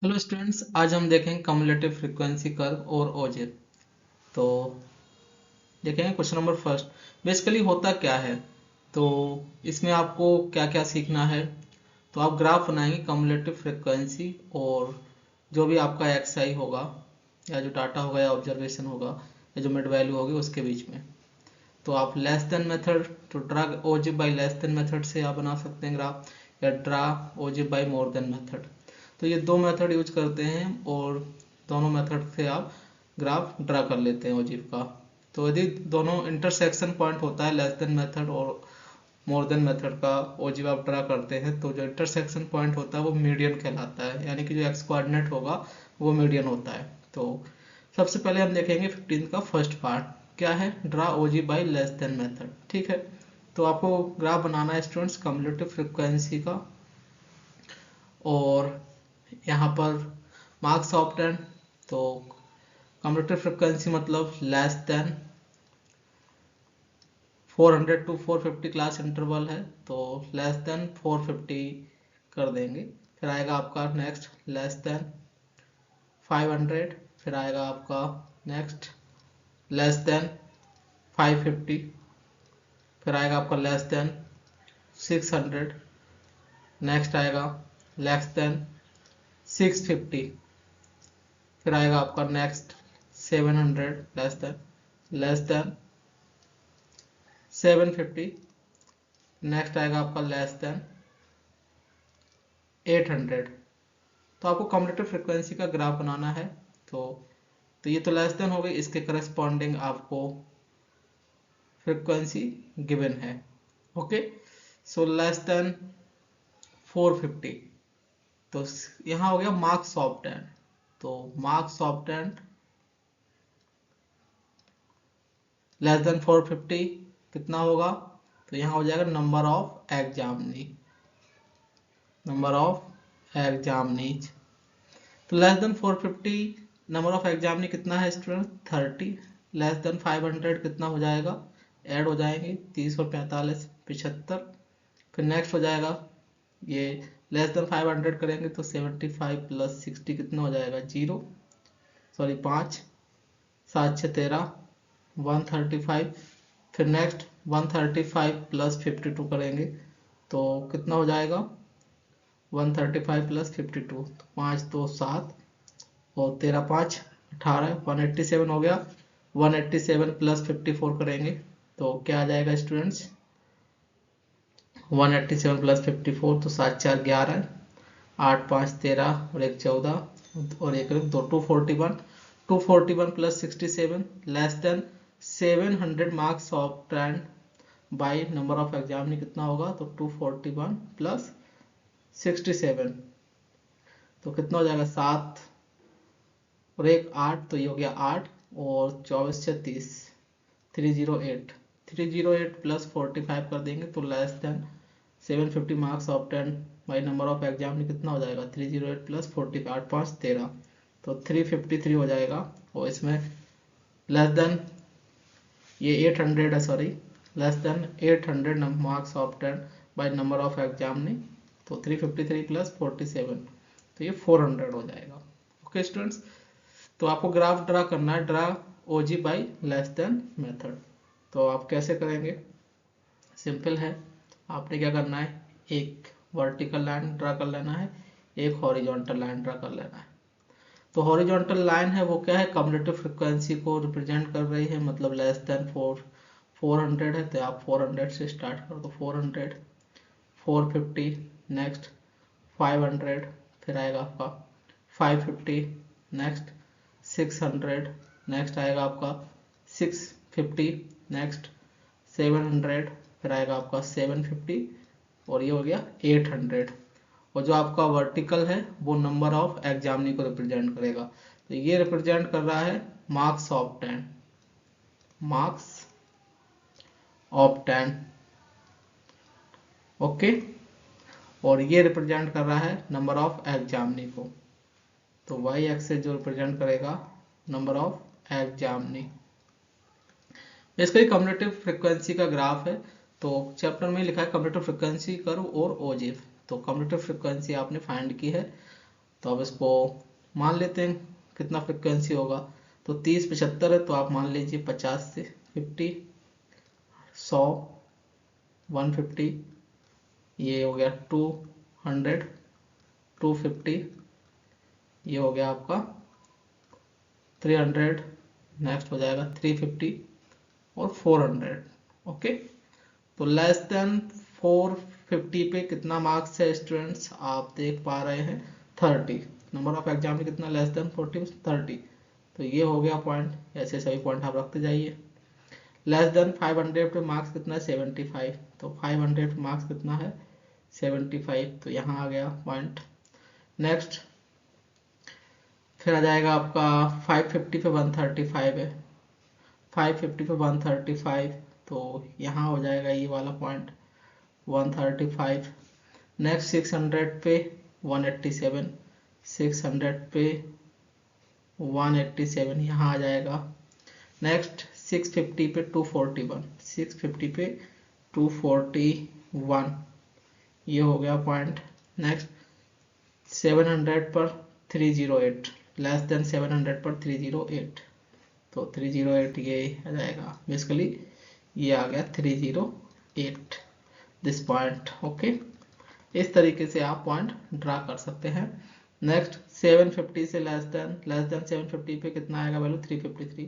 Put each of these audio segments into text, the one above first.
Hello students, आज हम देखेंगे कम्युलेटिव फ्रीक्वेंसी कर्व और ओजेब। तो देखेंगे क्वेश्चन नंबर फर्स्ट। बेसिकली होता क्या है, तो इसमें आपको क्या क्या सीखना है। तो आप ग्राफ बनाएंगे कम्युलेटिव फ्रीक्वेंसी और जो भी आपका एक्स आई होगा या जो डाटा होगा या ऑब्जर्वेशन होगा या जो मिड वैल्यू होगी उसके बीच में। तो आप लेस देन मेथड तो ड्रा ओजेब बाई लेस देन मेथड से आप बना सकते हैं ग्राफ, या ड्रा ओजेब बाई मोर देन मेथड। तो ये दो मेथड यूज करते हैं और दोनों मेथड से आप ग्राफ ड्रा कर लेते हैं ओजेब का। तो यदि दोनों इंटरसेक्शन पॉइंट होता है लेस देन मेथड और मोर देन मेथड का ओजेब आप ड्रा करते हैं, तो जो इंटरसेक्शन पॉइंट होता है वो मीडियन कहलाता है, यानी कि जो एक्स कोऑर्डिनेट होगा वो मीडियन होता है। तो सबसे पहले हम देखेंगे 15 का फर्स्ट पार्ट क्या है, ड्रा ओजेब बाई लेस देन मेथड। ठीक है, तो आपको ग्राफ बनाना है स्टूडेंट्स कम्युलेटिव फ्रीक्वेंसी का, और यहाँ पर मार्क्स ऑप्टेन। तो कम्युलेटिव फ्रीक्वेंसी मतलब less than 400 to 450 class interval है, तो लेस देन 450 कर देंगे। फिर आएगा आपका नेक्स्ट लेस देन 500, फिर आएगा आपका नेक्स्ट लेस देन 550, फिर आएगा आपका लेस देन 600, नेक्स्ट आएगा लेस देन 650, फिर आएगा आपका नेक्स्ट 700, लेस देन 750, नेक्स्ट आएगा आपका लेस देन 800। तो आपको कम्युलेटिव फ्रीक्वेंसी का ग्राफ बनाना है। तो ये तो लेस देन हो गई, इसके करस्पॉन्डिंग आपको फ्रीक्वेंसी गिवन है। ओके, सो लेस देन 450, तो यहाँ हो गया मार्क्स ऑब्टेन। तो मार्क्स ऑब्टेन लेस देन 450 कितना होगा, तो यहाँ हो जाएगा नंबर ऑफ एग्जामिनीज। तो less than 450 number of examinee कितना है स्टूडेंट, 30। लेस देन 500 कितना हो जाएगा, ऐड हो जाएंगे 30 और 45 75। फिर नेक्स्ट हो जाएगा ये लेस देन 500 करेंगे तो 75 प्लस 60 कितना हो जाएगा, 0 सॉरी 5 7 6 13 135। फिर नेक्स्ट 135 प्लस 52 करेंगे तो कितना हो जाएगा, 135 प्लस 52, तो 5 2 7 और 13 5 18, 187 हो गया। 187 प्लस 54 करेंगे तो क्या आ जाएगा स्टूडेंट्स, 187 प्लस 54, तो 7 4 11, 8 5 13 और 1 14 और 1 2 241। 241 plus 67 less than 700 marks of trend by number of examinee कितना होगा, तो 241 प्लस 67, तो कितना हो जाएगा 7 और 1 8, तो ये हो गया 8 और 24 36 308 प्लस 45 कर देंगे तो less than 750 marks obtain by number of exam में कितना हो जाएगा, 308 प्लस 45 8 5 13, तो 353 हो जाएगा। और इसमें लेस देन ये 800 है, sorry less than 800 marks obtain by number of exam ने, तो 353 प्लस 47, तो ये 400 हो जाएगा। ओके स्टूडेंट्स, तो आपको ग्राफ ड्रा करना है, draw OG by less than method. तो आप कैसे करेंगे, सिंपल है। आपने क्या करना है, एक वर्टिकल लाइन ड्रा कर लेना है, एक हॉरिजॉन्टल लाइन ड्रा कर लेना है। तो हॉरिजॉन्टल लाइन है वो क्या है, कम्युलेटिव फ्रीक्वेंसी को रिप्रेजेंट कर रही है, मतलब लेस देन 400 है, तो आप 400 से स्टार्ट कर दो, 400 450 नेक्स्ट 500, फिर आएगा आपका 550 नेक्स्ट 600, नेक्स्ट आएगा आपका 650 नेक्स्ट 700, फिर आएगा आपका 750 और ये हो गया 800। और जो आपका वर्टिकल है वो नंबर ऑफ एग्जामिनी को रिप्रेजेंट करेगा, तो ये रिप्रेजेंट कर रहा है मार्क्स ऑफ 10। ओके, और ये रिप्रेजेंट कर रहा है नंबर ऑफ एग्जामिनी को, तो वाई एक्सेस जो रिप्रेजेंट करेगा नंबर ऑफ एग्जामिनी। इसका कम्युलेटिव फ्रीक्वेंसी का ग्राफ है। तो चैप्टर में लिखा है कम्युलेटिव फ्रीक्वेंसी कर्व और ओजेब। तो कम्युलेटिव फ्रीक्वेंसी आपने फाइंड की है, तो अब इसको मान लेते हैं कितना फ्रिक्वेंसी होगा। तो 30 75 है, तो आप मान लीजिए 50 से 50, 100, 150, ये हो गया 200, 250, ये हो गया आपका 300, नेक्स्ट हो जाएगा 350 और 400। ओके, तो लेस देन 450 पे कितना मार्क्स है स्टूडेंट्स, आप देख पा रहे हैं 30। नंबर ऑफ एग्जाम में कितना, लेस देन 40 30। तो ये हो गया पॉइंट, ऐसे सभी पॉइंट आप रखते जाइए। लेस देन 500 पे मार्क्स कितना है 75, तो 500 पे मार्क्स कितना है 75, तो यहाँ आ गया पॉइंट। नेक्स्ट फिर आ जाएगा आपका 550 पे 135 है, 550 पे 135, तो यहाँ हो जाएगा ये वाला पॉइंट 135। नेक्स्ट 600 पे 187, 600 पे 187 यहाँ आ जाएगा। नेक्स्ट 650 पे 241, 650 पे 241, ये हो गया पॉइंट। नेक्स्ट 700 पर 308, लेस देन 700 पर 308, तो 308 ये आ जाएगा, बेसिकली ये आ गया 308 दिस पॉइंट। ओके, इस तरीके से आप पॉइंट ड्रा कर सकते हैं। नेक्स्ट 750 से लेस देन 750 पे कितना आएगा वैल्यू 353,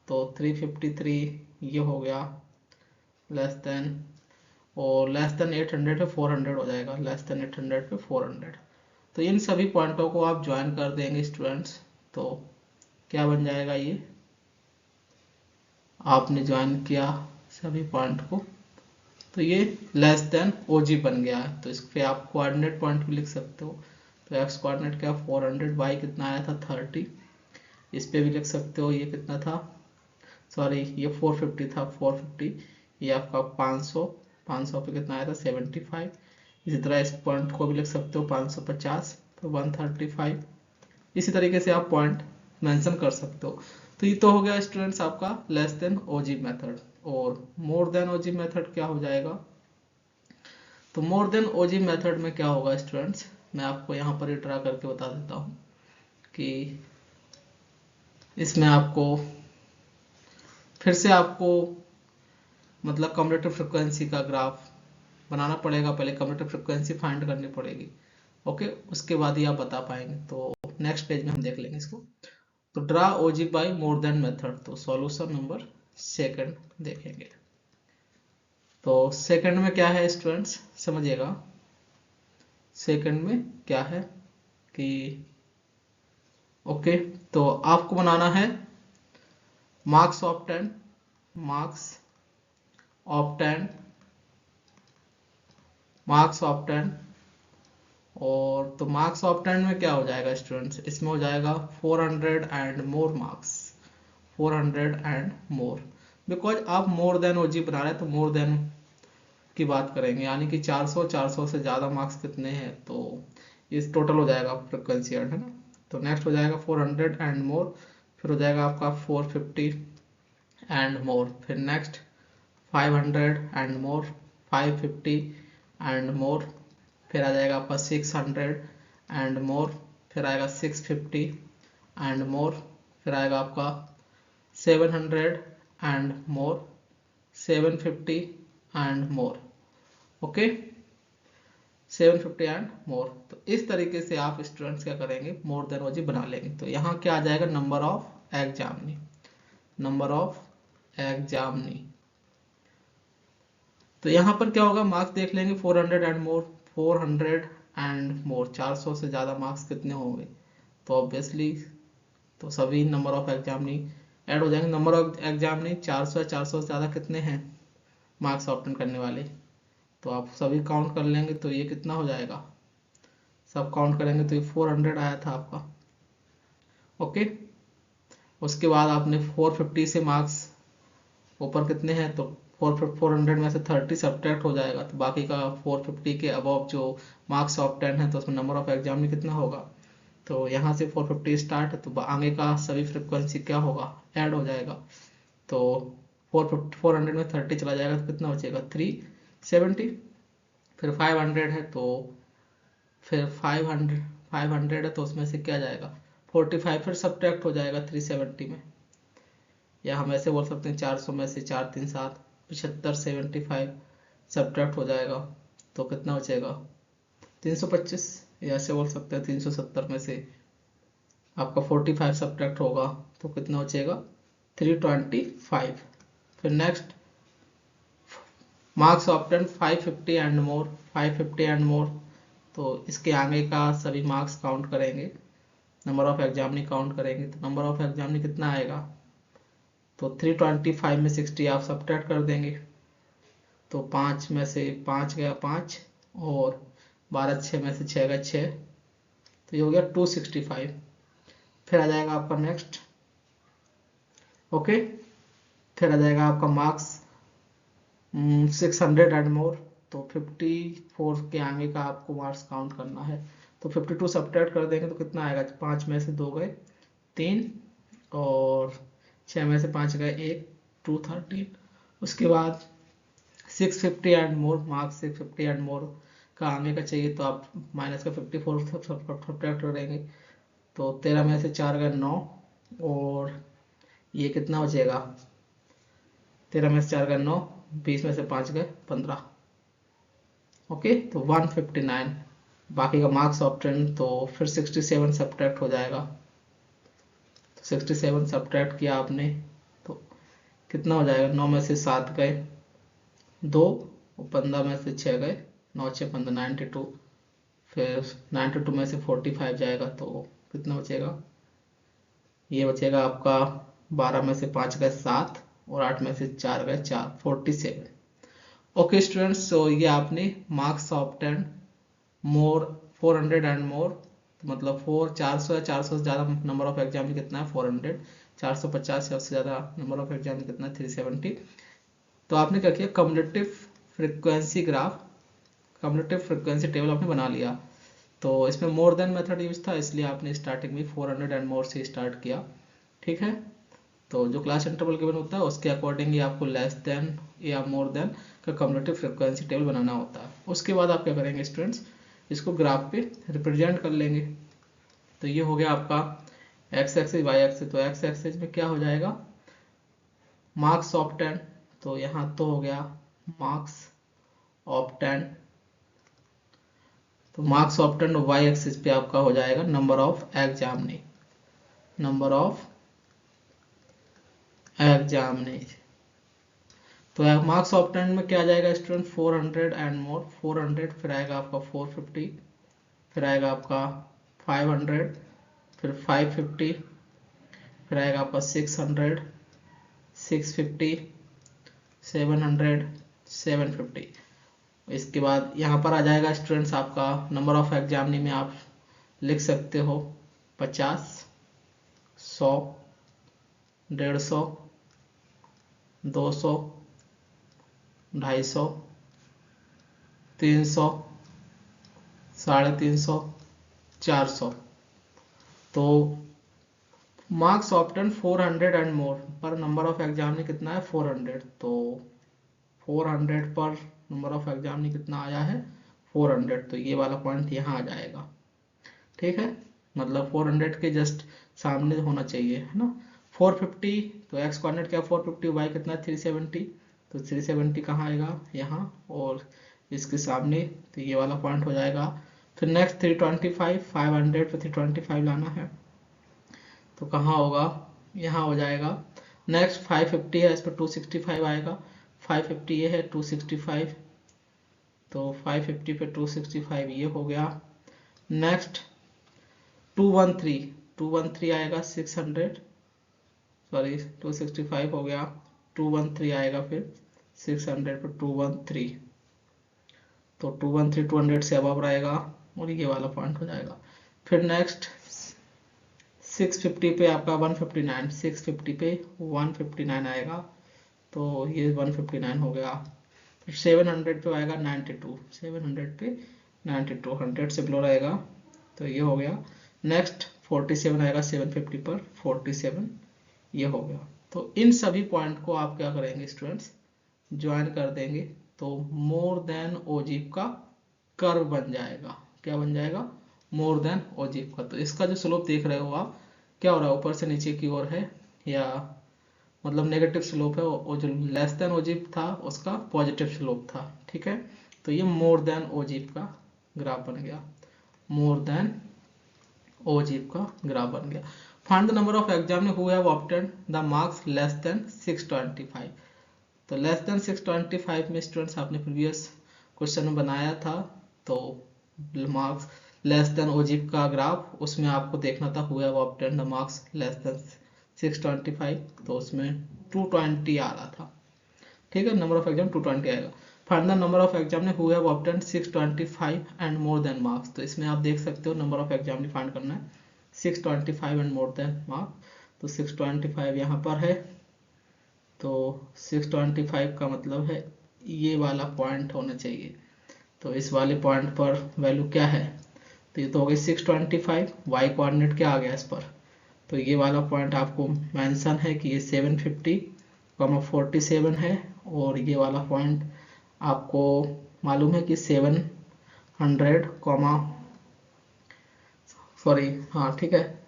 तो 353 ये हो गया लेस देन, और लेस देन 800 पे 400 हो जाएगा, लेस देन 800 पे 400। तो इन सभी पॉइंटों को आप ज्वाइन कर देंगे स्टूडेंट्स, तो क्या बन जाएगा, ये आपने ज्वाइन किया सभी पॉइंट को, तो ये लेस देन ओजी बन गया है। तो इस पे आप कोऑर्डिनेट पॉइंट भी लिख सकते हो। तो एक्स कोऑर्डिनेट क्या 400, वाई कितना आया था 30, इस पे भी लिख सकते हो, ये कितना था, सॉरी ये 450 था, 450, ये आपका 500, 500 पे कितना आया था 75। इसी तरह इस पॉइंट को भी लिख सकते हो 550 तो 135। इसी तरीके से आप पॉइंट मेंशन कर सकते हो। तो ये तो हो गया स्टूडेंट्स आपका लेस देन ओजी मेथड। और मोर देन ओजी मेथड क्या हो जाएगा, तो मोर देन ओजी मेथड में क्या होगा स्टूडेंट्स, मैं आपको यहाँ पर ही ड्रा करके बता देता हूँ कि इसमें आपको फिर से आपको मतलब कम्यूटेटिव फ्रिक्वेंसी का ग्राफ बनाना पड़ेगा, पहले कम्यूटेटिव फ्रिक्वेंसी फाइंड करनी पड़ेगी। ओके, उसके बाद ही आप बता पाएंगे। तो नेक्स्ट पेज में हम देख लेंगे इसको। तो ड्रा ओजी बाय मोर देन मेथड, तो सॉल्यूशन नंबर सेकंड देखेंगे। तो सेकंड में क्या है स्टूडेंट्स समझिएगा, सेकंड में क्या है कि ओके, तो आपको बनाना है marks of 10, marks of 10, marks of 10, और तो मार्क्स ऑफ 10 में क्या हो जाएगा स्टूडेंट्स, इसमें हो जाएगा 400 and more marks, 400 and more, because आप मोर देन ओजी बना रहे हैं तो मोर देन की बात करेंगे, यानी कि 400 400 से ज़्यादा मार्क्स कितने हैं, तो इस टोटल हो जाएगा फ्रिक्वेंसी है ना। तो नेक्स्ट हो जाएगा 400 एंड मोर, फिर हो जाएगा आपका 450 एंड मोर, फिर next 500 and more, 550 and more, फिर आ जाएगा आपका 600 एंड मोर, फिर आएगा 650 एंड मोर, फिर आएगा आपका 700 and more, 750 and more. Okay, 750 and more. तो इस तरीके से आप स्टूडेंट्स क्या करेंगे, मोर देन ओजी बना लेंगे। तो यहाँ क्या आ जाएगा, number of examinee, number of examinee. तो यहाँ पर क्या होगा, मार्क्स देख लेंगे 400 एंड मोर, 400 एंड मोर, 400 से ज़्यादा मार्क्स कितने होंगे, तो ऑब्वियसली तो सभी नंबर ऑफ एग्जामिनी ऐड हो जाएंगे। नंबर ऑफ एग्जामिनी 400 400 से ज़्यादा कितने हैं मार्क्स ऑब्टेन करने वाले, तो आप सभी काउंट कर लेंगे, तो ये कितना हो जाएगा, सब काउंट करेंगे तो ये 400 आया था आपका। ओके, उसके बाद आपने 450 से मार्क्स ऊपर कितने हैं, तो 400 में से 30 सब्ट्रैक्ट हो जाएगा, तो बाकी का 450 के अबव जो मार्क्स ऑफ 10 है तो उसमें नंबर ऑफ एग्जाम में कितना होगा, तो यहाँ से 450 स्टार्ट है, तो आगे का सभी फ्रिक्वेंसी क्या होगा, ऐड हो जाएगा। तो 400 में 30 चला जाएगा तो कितना बचेगा 370, फिर 500 है तो फिर 500 है तो उसमें से क्या जाएगा 45, फिर सब्ट्रैक्ट हो जाएगा 370 में, या हम ऐसे बोल सकते हैं 400 में से 4 3 7 75, 75 सब्ट्रैक्ट हो जाएगा तो कितना बचेगा 325, या ऐसे बोल सकते हैं 370 में से आपका 45 सब्ट्रैक्ट होगा तो कितना बचेगा 325। फिर next marks obtain 550 and more, 550 and more, तो इसके आगे का सभी मार्क्स काउंट करेंगे, नंबर ऑफ एग्जाम नहीं काउंट करेंगे, तो नंबर ऑफ एग्जाम नहीं कितना आएगा, तो 325 में 60 आप सब्ट्रैक्ट कर देंगे, तो 5 में से 5 गया 5 और 12 6 में से 6 गया 6, तो ये हो गया 265। फिर आ जाएगा आपका नेक्स्ट, ओके, फिर आ जाएगा आपका मार्क्स 600 एंड मोर, तो 54 के आगे का आपको मार्क्स काउंट करना है, तो 52 सब्ट्रैक्ट कर देंगे तो कितना आएगा, 5 में से 2 गए 3 और 6 में से 5 गए 1, 213। उसके बाद 650 and more, marks 650 and more का आगे का चाहिए तो आप माइनस का 54 सब्ट्रैक्ट करेंगे, तो 13 में से 4 गए 9 और ये कितना बचेगा 13 में से 4 गए 9, 20 में से 5 गए 15, ओके, तो 159 बाकी का मार्क्स ऑब्टेन, तो फिर 67 सब्ट्रैक्ट हो जाएगा, तो 67 सब्ट्रैक्ट किया आपने तो कितना हो जाएगा 9 में से 7 गए 2 और 15 में से 6 गए 9 6 15 92, फिर 92 में से 45 जाएगा तो कितना बचेगा, ये बचेगा आपका 12 में से 5 गए 7 और 8 में से 4 गए 4, 47। ओके स्टूडेंट्स, सो ये आपने marks obtain more 400 and more, तो मतलब 400 या 400 से ज़्यादा नंबर ऑफ एग्जाम में कितना है 400, 450 या उससे ज़्यादा नंबर ऑफ एग्जाम में कितना है 370। तो आपने क्या किया cumulative frequency graph, cumulative frequency table आपने बना लिया, तो इसमें मोर देन मेथड यूज था इसलिए आपने स्टार्टिंग में 400 एंड मोर से स्टार्ट किया, ठीक है। तो जो क्लास इंटरवल गिवन होता है उसके अकॉर्डिंग ही आपको लेस देन या मोर देन का कम्युलेटिव फ्रिक्वेंसी टेबल बनाना होता है। उसके बाद आप क्या करेंगे स्टूडेंट्स, इसको ग्राफ पे रिप्रेजेंट कर लेंगे, तो ये हो गया आपका एक्स एक्सिस वाई एक्सिस, तो एक्स एक्सिस में क्या हो जाएगा मार्क्स ऑब्टेन, तो यहाँ तो हो गया मार्क्स ऑब्टेन, तो मार्क्स ऑब्टेन वाई एक्सिस पे आपका हो जाएगा number of examinee, number of examinee, तो मार्क्स ऑब्टेन में क्या आ जाएगा स्टूडेंट 400 एंड मोर, 400 फिर आएगा आपका 450, फिर आएगा आपका 500, फिर 550, फिर आएगा आपका 600, 650, 700, 750। इसके बाद यहाँ पर आ जाएगा स्टूडेंट्स आपका नंबर ऑफ एग्जामिनी में आप लिख सकते हो 50, 100, 150, 200, 250, 300, 350, 400। तो मार्क्स ऑब्टेन 400 एंड मोर पर नंबर ऑफ एग्जाम में कितना है 400, तो 400 पर नंबर ऑफ एग्जाम में कितना आया है 400, तो ये वाला पॉइंट यहाँ आ जाएगा, ठीक है, मतलब 400 के जस्ट सामने होना चाहिए, है ना। 450 तो एक्स कोऑर्डिनेट क्या 450, वाई कितना 370, तो 370 कहाँ आएगा यहाँ और इसके सामने, तो ये वाला पॉइंट हो जाएगा। फिर नेक्स्ट 325, 500 पे 325 लाना है तो कहाँ होगा यहाँ हो जाएगा। नेक्स्ट 550 है, इस पर 265 आएगा, 550 ये है 265, तो 550 पे 265 ये हो गया। नेक्स्ट 213 आएगा 600, सॉरी 265 हो गया, 213 आएगा फिर 600 पे 213, तो 213 200 से अबव रहेगा और ये वाला पॉइंट हो जाएगा। फिर नेक्स्ट 650 पे आपका 159, 650 पे 159 आएगा, तो ये 159 हो गया। फिर 700 पे आएगा 92, 700 पे 92, 100 से बिलो रहेगा, तो ये हो गया। नेक्स्ट 47 आएगा 750 पर 47, ये हो गया। तो इन सभी पॉइंट को आप क्या करेंगे स्टूडेंट्स ज्वाइन कर देंगे, तो मोर देन ओजीब का कर्व बन जाएगा, क्या बन जाएगा मोर देन ओजीफ का। तो इसका जो स्लोप देख रहे हो आप, क्या हो रहा है, ऊपर से नीचे की ओर है, या मतलब नेगेटिव स्लोप है। वो जो लेस देन ओजीफ था उसका पॉजिटिव स्लोप था, ठीक है। तो ये मोर देन ओजीफ का ग्राफ बन गया, मोर देन ओजीफ का ग्राफ बन गया। Find the number of examiner who have obtained the marks less than 625। तो लेस देन 625 में स्टूडेंट्स आपने प्रीवियस क्वेश्चन में बनाया था, तो मार्क्स लेस देन ओजीफ का ग्राफ, उसमें आपको देखना था who have obtained the marks less than 625, तो उसमें 220 आ रहा था, ठीक है। नंबर ऑफ एग्जाम 220 आएगा। Find the number of examiner who have obtained 625 and more than marks. तो इसमें आप देख सकते हो नंबर ऑफ एग्जामिनर फाइंड करना है 625 एंड मोर देन मार्क्स। तो 625 यहाँ पर है, तो 625 का मतलब है ये वाला पॉइंट होना चाहिए। तो इस वाले पॉइंट पर वैल्यू क्या है, तो ये तो हो गई 625, वाई कोऑर्डिनेट क्या आ गया इस पर, तो ये वाला पॉइंट आपको मेंशन है कि ये 750,47 है, और ये वाला पॉइंट आपको मालूम है कि 700, सॉरी हाँ ठीक है,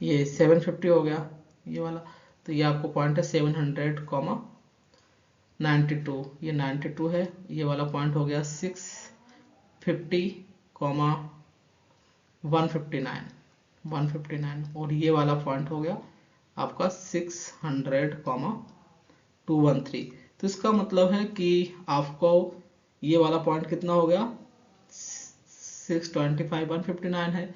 ये 750 हो गया ये वाला। तो ये आपको पॉइंट है 700,92, ये 92 है। ये वाला पॉइंट हो गया 650,159, और ये वाला पॉइंट हो गया आपका 600,213। तो इसका मतलब है कि आपको ये वाला पॉइंट कितना हो गया, 625, 159 है,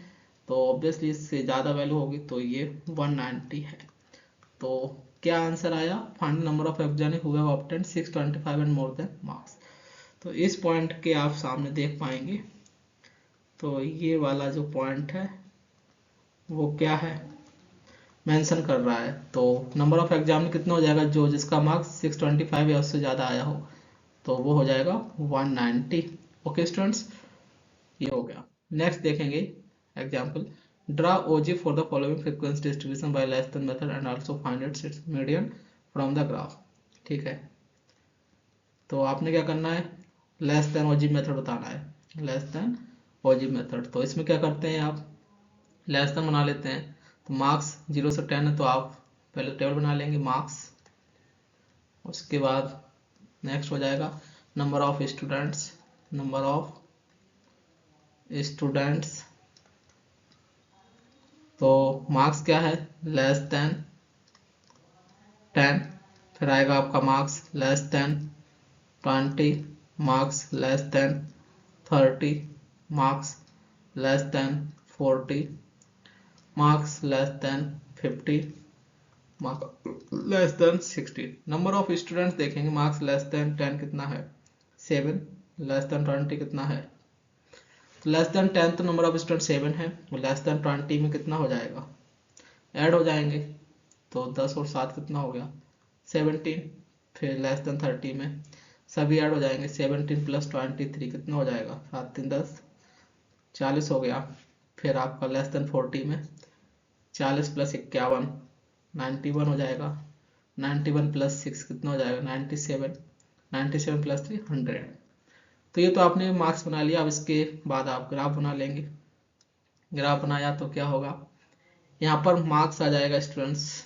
तो ऑब्वियसली इससे ज़्यादा वैल्यू होगी, तो ये 190 है। तो क्या आंसर आया, find number of examiner who have obtained 625 and more than marks. तो इस पॉइंट के आप सामने देख पाएंगे, तो ये वाला जो पॉइंट है वो क्या है, मेंशन कर रहा है। तो नंबर ऑफ एग्जामिनर कितना हो जाएगा, जो जिसका मार्क्स 625 या उससे ज़्यादा आया हो, तो वो हो जाएगा 190। ओके स्टूडेंट्स, ये हो गया। नेक्स्ट देखेंगे example, draw OG for the following frequency distribution by less than method and also find its median from the graph. ठीक है, तो आपने क्या करना है, लेस देन ओजी मेथड बताना है, लेस देन ओजी मेथड। तो इसमें क्या करते हैं, आप लेस देन बना लेते हैं। तो मार्क्स 0 से 10 है, तो आप पहले टेबल बना लेंगे मार्क्स, उसके बाद नेक्स्ट हो जाएगा number of students, number of students. तो मार्क्स क्या है, लेस देन 10, फिर आएगा आपका marks less than 20, marks less than 30, marks less than 40, marks less than 50, marks less than 60। Number of students देखेंगे, मार्क्स लेस देन 10 कितना है 7, लेस देन 20 कितना है, तो लेस देन 10 तो नंबर ऑफ स्टूडेंट 7 है, लेस देन 20 में कितना हो जाएगा, ऐड हो जाएंगे, तो 10 और 7 कितना हो गया 17, फिर लेस देन 30 में सभी ऐड हो जाएंगे, 17 प्लस 23 कितना हो जाएगा, 7 3 10 40 हो गया। फिर आपका लेस देन 40 में 40 प्लस 51 91 हो जाएगा, 91 प्लस 6 कितना हो जाएगा 97, 97 प्लस 3 100। तो ये तो आपने मार्क्स बना लिया। अब इसके बाद आप ग्राफ बना लेंगे। ग्राफ बनाया तो क्या होगा, यहाँ पर मार्क्स आ जाएगा students,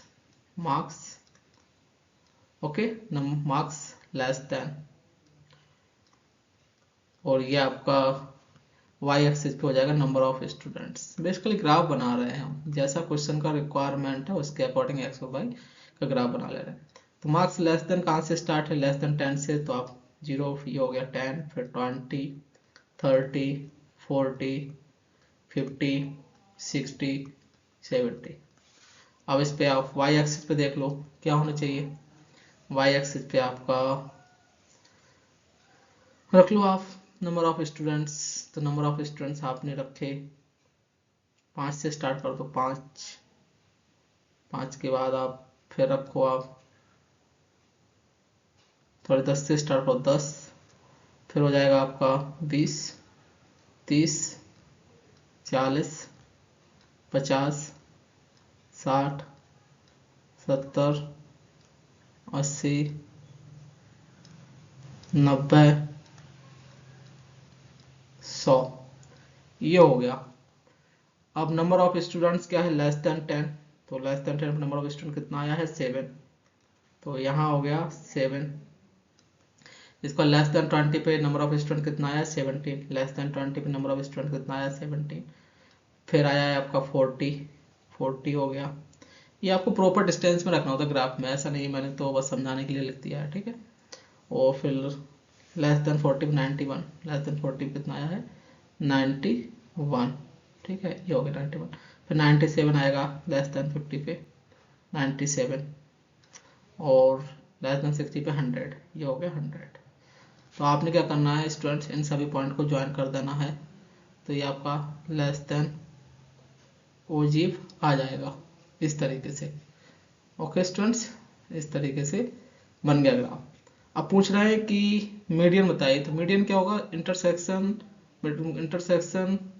marks, okay, marks less than, और ये आपका वाई एक्सिस पे हो जाएगा number of students. Basically graph बना रहे हैं हम, जैसा क्वेश्चन का रिक्वायरमेंट है उसके अकॉर्डिंग एक्स और वाई का ग्राफ बना ले रहे हैं। तो मार्क्स लेस देन कहाँ से स्टार्ट है, लेस देन 10 से, तो आप 0 ये हो गया 10, फिर 20, 30, 40, 50, 60, 70। अब इस पे आप वाई एक्सिस पे देख लो क्या होना चाहिए, वाई एक्सिस पे आपका रख लो आप नंबर ऑफ स्टूडेंट्स। तो नंबर ऑफ स्टूडेंट्स आपने रखे 5 से स्टार्ट कर दो, 5, 5 के बाद आप फिर रखो आप थोड़े 10 से स्टार्ट करो 10, फिर हो जाएगा आपका 20, 30, 40, 50, 60, 70, 80, 90, 100, ये हो गया। अब नंबर ऑफ स्टूडेंट्स क्या है, लेस देन 10, तो less than 10 number of student कितना आया है 7, तो यहाँ हो गया 7। इसका लेस देन 20 पे नंबर ऑफ स्टूडेंट कितना आया 17, लेस देन 20 पे नंबर ऑफ स्टूडेंट कितना आया 17। फिर आया है आपका 40 हो गया। ये आपको प्रॉपर डिस्टेंस में रखना होता है ग्राफ में, ऐसा नहीं मैंने तो बस समझाने के लिए लिख दिया है, ठीक है। और फिर लेस देन 40 पे 91, लेस देन 40 पे कितना आया है 91, ठीक है, ये हो गया 91। फिर 97 आएगा लेस देन 50 पे 97, और लेस देन 60 पे 100, ये हो गया 100। तो आपने क्या करना है स्टूडेंट्स, इन सभी पॉइंट को ज्वाइन कर देना है, तो ये आपका लेस देन ओजीव आ जाएगा इस तरीके से। ओके स्टूडेंट्स, इस तरीके से बन गया ग्राफ। अब पूछ रहे हैं कि मीडियन बताइए, तो मीडियन क्या होगा, इंटरसेक्शन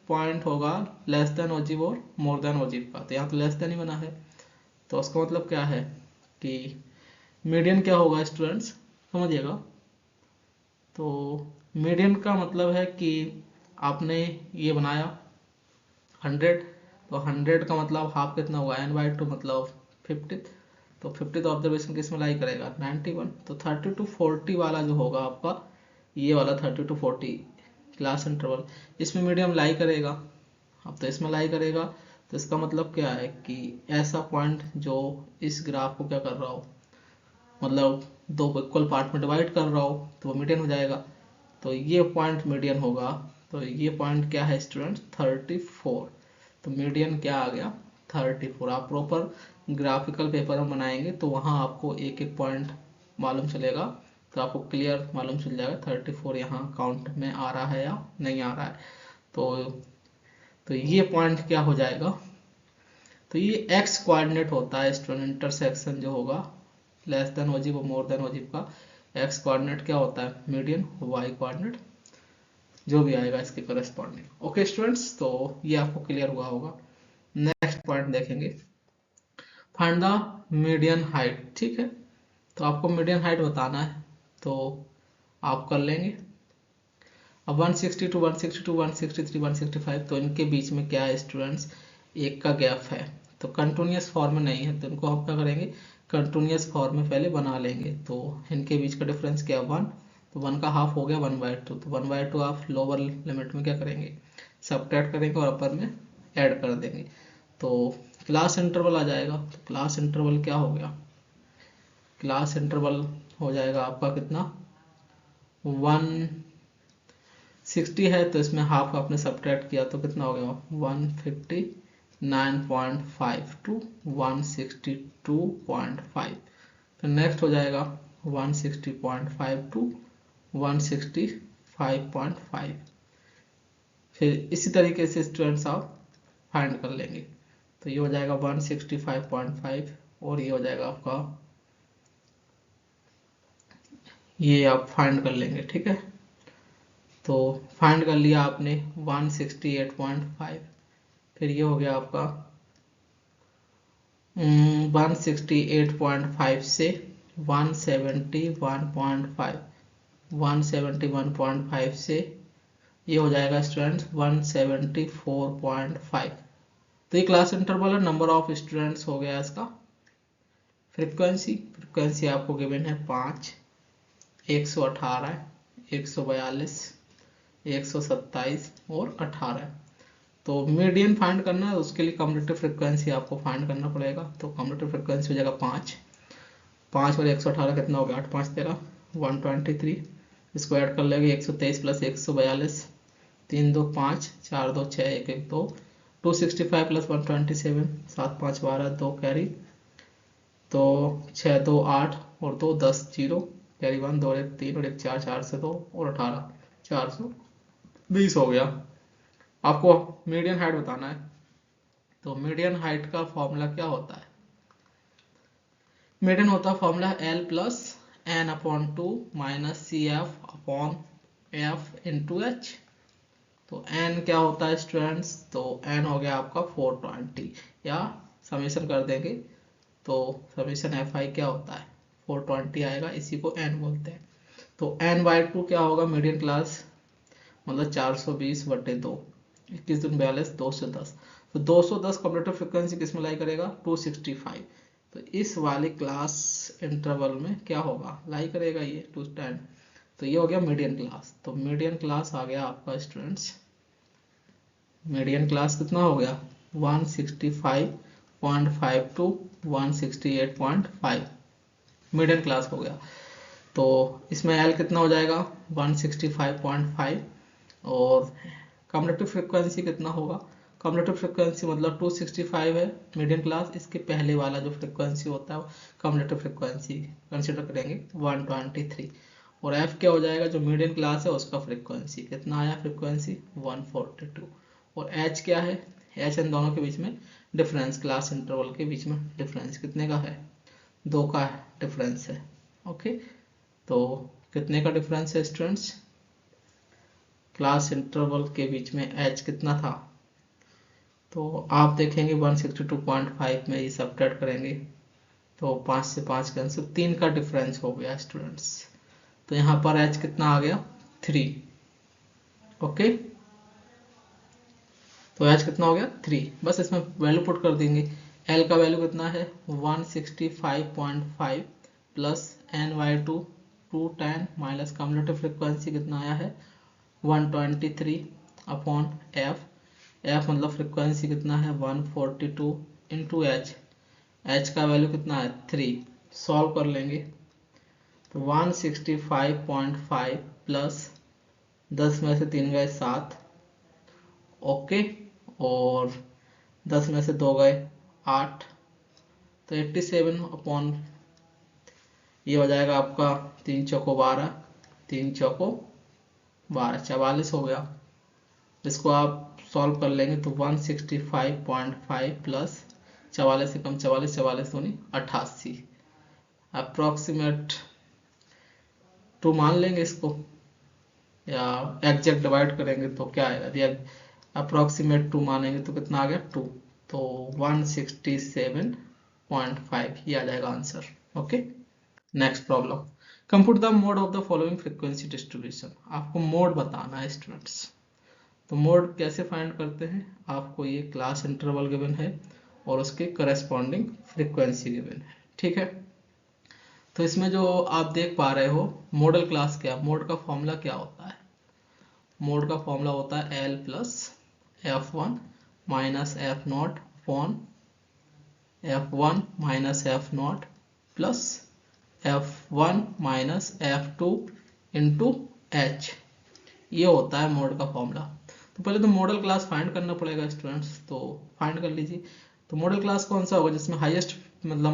पॉइंट होगा लेस देन ओजीव और मोर देन ओजीव का, तो यहाँ तो लेस देन ही बना है, तो उसका मतलब क्या है कि मीडियन क्या होगा स्टूडेंट्स समझिएगा। तो मीडियन का मतलब है कि आपने ये बनाया 100, तो 100 का मतलब हाफ कितना हुआ n/2 मतलब 50, तो 50 ऑब्जर्वेशन किस में लाई करेगा 91, तो 30 to 40 वाला जो होगा आपका, ये वाला 30 to 40 क्लास इंटरवल, इसमें मीडियम लाई करेगा। अब तो इसमें लाई करेगा, तो इसका मतलब क्या है कि ऐसा पॉइंट जो इस ग्राफ को क्या कर रहा हो, मतलब दो इक्वल पार्ट में डिवाइड कर रहा हो, तो वो मीडियन हो जाएगा। तो ये पॉइंट मीडियन होगा, तो ये पॉइंट क्या है स्टूडेंट 34, तो मीडियन क्या आ गया 34। आप प्रॉपर ग्राफिकल पेपर में बनाएंगे तो वहाँ आपको एक एक पॉइंट मालूम चलेगा, तो आपको क्लियर मालूम चल जाएगा 34 यहाँ काउंट में आ रहा है या नहीं आ रहा है। तो ये पॉइंट क्या हो जाएगा, तो ये एक्स कोऑर्डिनेट होता है स्टूडेंट, इंटरसेक्शन जो होगा लेस देन ओजीव और मोर देन ओजीव का एक्स कोऑर्डिनेट क्या होता है मीडियन, वाई कोऑर्डिनेट जो भी आएगा इसके करस्पॉन्डिंग। ओके स्टूडेंट्स, तो ये आपको क्लियर हुआ होगा। नेक्स्ट पॉइंट देखेंगे, फाइंड द मीडियन हाइट, ठीक है। तो आपको मीडियन हाइट बताना है, तो आप कर लेंगे। अब 162, 162, 163, 165, तो इनके बीच में क्या है स्टूडेंट्स, एक का गैप है, तो कंटिन्यूस फॉर्म में नहीं है, तो इनको हम क्या करेंगे कंटिन्यूस फॉर्म में पहले बना लेंगे। तो इनके बीच का डिफरेंस क्या है 1, तो 1 का हाफ हो गया 1/2, तो 1/2 आप लोअर लिमिट में क्या करेंगे सबट्रैक्ट करेंगे और अपर में ऐड कर देंगे, तो क्लास इंटरवल आ जाएगा। तो क्लास इंटरवल क्या हो गया, क्लास इंटरवल हो जाएगा आपका कितना 160 है, तो इसमें हाफ आपने सबट्रैक्ट किया तो कितना हो गया 159.5 टू 162.5। फिर नेक्स्ट हो जाएगा 160.5 टू 165.5। फिर इसी तरीके से स्टूडेंट्स आप फाइंड कर लेंगे, तो ये हो जाएगा 165.5 और ये हो जाएगा आपका, ये आप फाइंड कर लेंगे, ठीक है। तो फाइंड कर लिया आपने 168.5, फिर ये हो गया आपका 168.5 से 171.5, 171.5 से ये हो जाएगा स्टूडेंट्स 174.5। तो ये क्लास इंटरवल है, नंबर ऑफ स्टूडेंट्स हो गया इसका। फ्रीक्वेंसी आपको गिवन है 5, 118, 142, 127 और 18। तो मीडियन फाइंड करना है, उसके लिए कम्यूटेटिव फ्रीक्वेंसी आपको फाइंड करना पड़ेगा। तो कम्यूटेटिव फ्रीक्वेंसी हो जाएगा 5 और 118 कितना हो गया 8 5 13 123, इसको ऐड कर लेंगे 123 प्लस 142, 3 2 5 4 2 6 1 1 2, 265 प्लस 127, 7 5 12 2 कैरी, तो 6 2 8 और 2 10 0 कैरी 1 2 1 3 और 1 4 4 से 2 और 18 420 हो गया। आपको मीडियन हाइट बताना है, तो मीडियन हाइट का फॉर्मूला क्या होता है, मीडियन होता है formula L plus n/2 minus CF upon F into H। तो n क्या होता है स्टूडेंट्स, तो n हो गया आपका 420, या समेशन कर देंगे तो समेशन FI क्या होता है 420 आएगा, इसी को n बोलते हैं। तो n/2 क्या होगा मीडियन क्लास, मतलब 420/2, 21 दूनी 42, 2 से 10, तो 210 कम्यूटेटिव फ्रिक्वेंसी किस में लाई करेगा, 265। तो इस वाले क्लास इंटरवल में क्या होगा, लाई करेगा ये 210। तो ये हो गया मीडियन क्लास। तो मीडियन क्लास आ गया आपका स्टूडेंट्स, मीडियन क्लास कितना हो गया 165.5 टू 168.5 मीडियन क्लास हो गया। तो इसमें L कितना हो जाएगा 165.5 और कम्यूटेटिव फ्रिक्वेंसी कितना होगा, कम्यूटेटिव फ्रिक्वेंसी मतलब 265 है मीडियन क्लास, इसके पहले वाला जो फ्रिक्वेंसी होता है वो कम्यूटेटिव फ्रिक्वेंसी कंसिडर करेंगे 123 और F क्या हो जाएगा, जो मीडियन क्लास है उसका फ्रिक्वेंसी कितना आया, फ्रिक्वेंसी 142 और H क्या है, H इन दोनों के बीच में डिफरेंस, क्लास इंटरवल के बीच में डिफरेंस कितने का है, 2 का डिफरेंस है। ओके, तो कितने का डिफरेंस है स्टूडेंट्स, क्लास इंटरवल के बीच में H कितना था, तो आप देखेंगे 162.5 में ये सब्ट्रैक्ट करेंगे तो 5 से 5 कैंसिल, 3 का डिफरेंस हो गया स्टूडेंट्स। तो यहाँ पर H कितना आ गया 3। ओके, तो H कितना हो गया 3, बस इसमें वैल्यू पुट कर देंगे। L का वैल्यू कितना है 165.5 plus NY2 210 minus commutative frequency कितना आया है 123 अपॉन F, F मतलब फ्रिक्वेंसी कितना है 142 इंटू H का वैल्यू कितना है 3, सॉल्व कर लेंगे तो 165.5 प्लस 10 में से 3 गए 7, ओके, और 10 में से 2 गए 8, तो 87 अपॉन ये हो जाएगा आपका 3 चौको 12, 3 चौको 12, 44 हो गया। इसको आप सॉल्व कर लेंगे तो 165.5 प्लस 44 से कम 44, 44 दूनी 88, अप्रॉक्सीमेट 2 मान लेंगे इसको या एग्जैक्ट डिवाइड करेंगे तो क्या आएगा, यदि अप्रॉक्सीमेट 2 मानेंगे तो कितना आ गया 2, तो 167.5 ये आ जाएगा answer. Okay, next problem, compute the mode of the following frequency distribution, आपको मोड बताना है स्टूडेंट्स। तो मोड कैसे फाइंड करते हैं, आपको ये क्लास इंटरवल गिवन है और उसके करस्पॉन्डिंग फ्रीक्वेंसी गिवन है, ठीक है। तो इसमें जो आप देख पा रहे हो मॉडल क्लास क्या, मोड का फॉर्मूला क्या होता है, मोड का फॉर्मूला होता है L plus F1 minus F not upon F1 minus F not plus F1 minus F2 into H, ये होता है मोड का फॉर्मूला। तो पहले तो मॉडल क्लास फाइंड करना पड़ेगा स्टूडेंट्स, तो फाइंड कर लीजिए। तो मॉडल क्लास कौन सा होगा, जिसमें हाईएस्ट मतलब